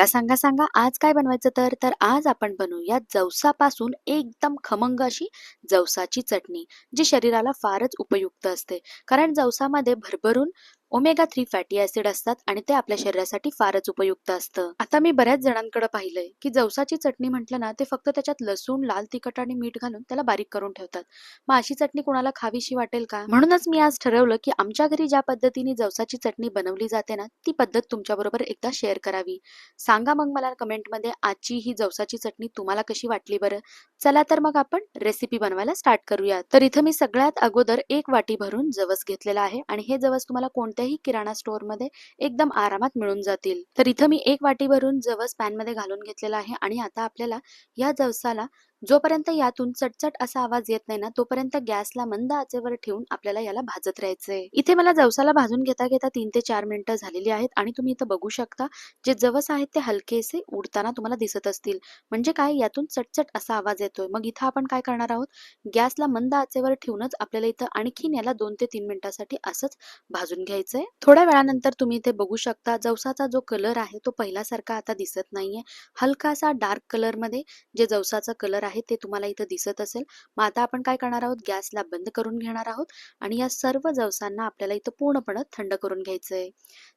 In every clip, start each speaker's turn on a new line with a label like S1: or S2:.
S1: सांगा सांगा आज काय बनवायचं तर आज आपण बनवूया जवसापासून एकदम खमंग अशी जवसाची चटणी, जी शरीराला फारच उपयुक्त असते. कारण जवसामध्ये भरभरून ओमेगा 3 फॅटी ऍसिड असतात आणि ते आपल्या शरीरासाठी फारच उपयुक्त असतं. आता मी बऱ्याच जणांकडे पाहिलंय की जवसाची चटणी म्हटलं ना, ते फक्त त्याच्यात लसूण, लाल तिखट आणि मीठ घालून त्याला बारीक करून ठेवतात. मग अशी चटणी कोणाला खावीशी वाटेल का? म्हणूनच मी आज ठरवलं की आमच्या घरी ज्या पद्धतीने जवसाची चटणी बनवली जाते ना, ती पद्धत तुमच्याबरोबर एकदा शेअर करावी. सांगा मग मला कमेंटमध्ये आजची ही जवसाची चटणी तुम्हाला कशी वाटली बरं. चला तर मग आपण रेसिपी बनवायला स्टार्ट करूया. तर इथं मी सगळ्यात अगोदर एक वाटी भरून जवस घेतलेला आहे आणि हे जवस तुम्हाला कोणत्याही किराणा स्टोअर मध्ये एकदम आरामात मिळून जातील. तर इथं मी एक वाटी भरून जवस पॅन मध्ये घालून घेतलेला आहे आणि आता आपल्याला या जवसाला जोपर्यंत यातून चटचट असा आवाज येत नाही ना, तोपर्यंत गॅसला मंद आचेवर ठेवून आपल्याला याला भाजत राहायचंय. इथे मला जवसाला भाजून घेता घेता 3 ते 4 मिनिटं झालेली आहेत आणि तुम्ही इथं बघू शकता जे जवस आहेत ते हलकेसे उडताना तुम्हाला दिसत असतील. म्हणजे काय, यातून चटचट असा आवाज येतोय. मग इथं आपण काय करणार आहोत, गॅसला मंद आचेवर ठेवूनच आपल्याला इथं आणखीन याला 2 ते 3 मिनिटांसाठी असंच भाजून घ्यायचंय. थोड्या वेळानंतर तुम्ही इथे बघू शकता जवसाचा जो कलर आहे तो पहिल्यासारखा आता दिसत नाहीये. हलकासा डार्क कलर मध्ये जे जवसाचा कलर आहे ते तुम्हाला इथं दिसत असेल. मग आता आपण काय करणार आहोत, गॅसला बंद करून घेणार आहोत आणि या सर्व जवसांना आपल्याला इथं पूर्णपणे थंड करून घ्यायचंय.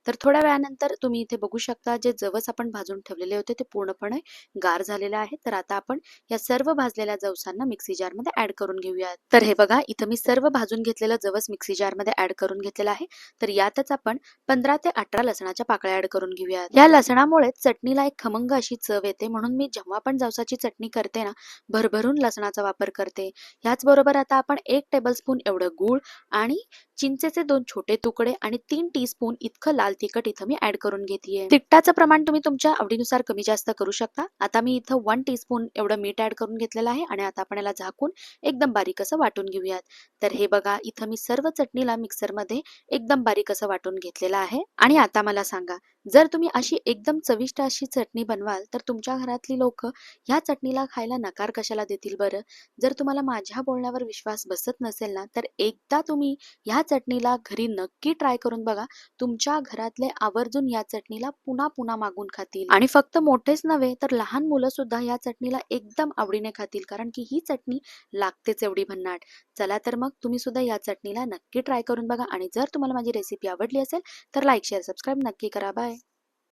S1: तर थोड्या वेळानंतर तुम्ही इथे बघू शकता जे जवस आपण भाजून ठेवलेले होते ते पूर्णपणे गार झालेले आहे. तर आता आपण या सर्व भाजलेल्या जवसांना मिक्सी जार मध्ये ऍड करून घेऊयात. तर हे बघा, इथं मी सर्व भाजून घेतलेलं जवस मिक्सी जार मध्ये ऍड करून घेतलेलं आहे. तर यातच आपण 15 ते 18 लसणाच्या पाकळ्या ऍड करून घेऊयात. या लसणामुळे चटणीला एक खमंग अशी चव येते, म्हणून मी जेव्हा पण जवसाची चटणी करते ना, भरभरून लसणाचा वापर करते. ह्याचबरोबर आता आपण 1 टेबलस्पून एवढं गूळ आणि चिंचेचे 2 छोटे तुकडे आणि 3 टीस्पून इतकं लाल तिखट इथं मी ऍड करून घेतेय. तिखटाचं प्रमाण तुम्ही तुमच्या आवडीनुसार कमी जास्त करू शकता. आता मी इथं 1 टीस्पून एवढं मीठ ऍड करून घेतलेलं आहे आणि आता आपण याला झाकून एकदम बारीक असं वाटून घेऊयात. तर हे बघा, इथं मी सर्व चटणीला मिक्सर मध्ये एकदम बारीक असं वाटून घेतलेलं आहे. आणि आता मला सांगा, जर तुम्ही अशी एकदम चविष्ट अशी चटणी बनवाल तर तुमच्या घरातली लोक ह्या चटणीला खायला नकार कशाला देतील बरं? जर तुम्हाला माझ्या बोलण्यावर विश्वास बसत नसेल ना, तर एकदा तुम्ही ह्या चटणीला घरी नक्की ट्राय करून बघा. तुमच्या घरातले आवर्जून या चटणीला पुन्हा पुन्हा मागून खातील आणि फक्त मोठेच नव्हे तर लहान मुलं सुद्धा या चटणीला एकदम आवडीने खातील, कारण की ही चटणी लागतेच एवढी भन्नाट. चला तर मग तुम्ही सुद्धा या चटणीला नक्की ट्राय करून बघा आणि जर तुम्हाला माझी रेसिपी आवडली असेल तर लाईक, शेअर, सबस्क्राईब नक्की करा. बाय.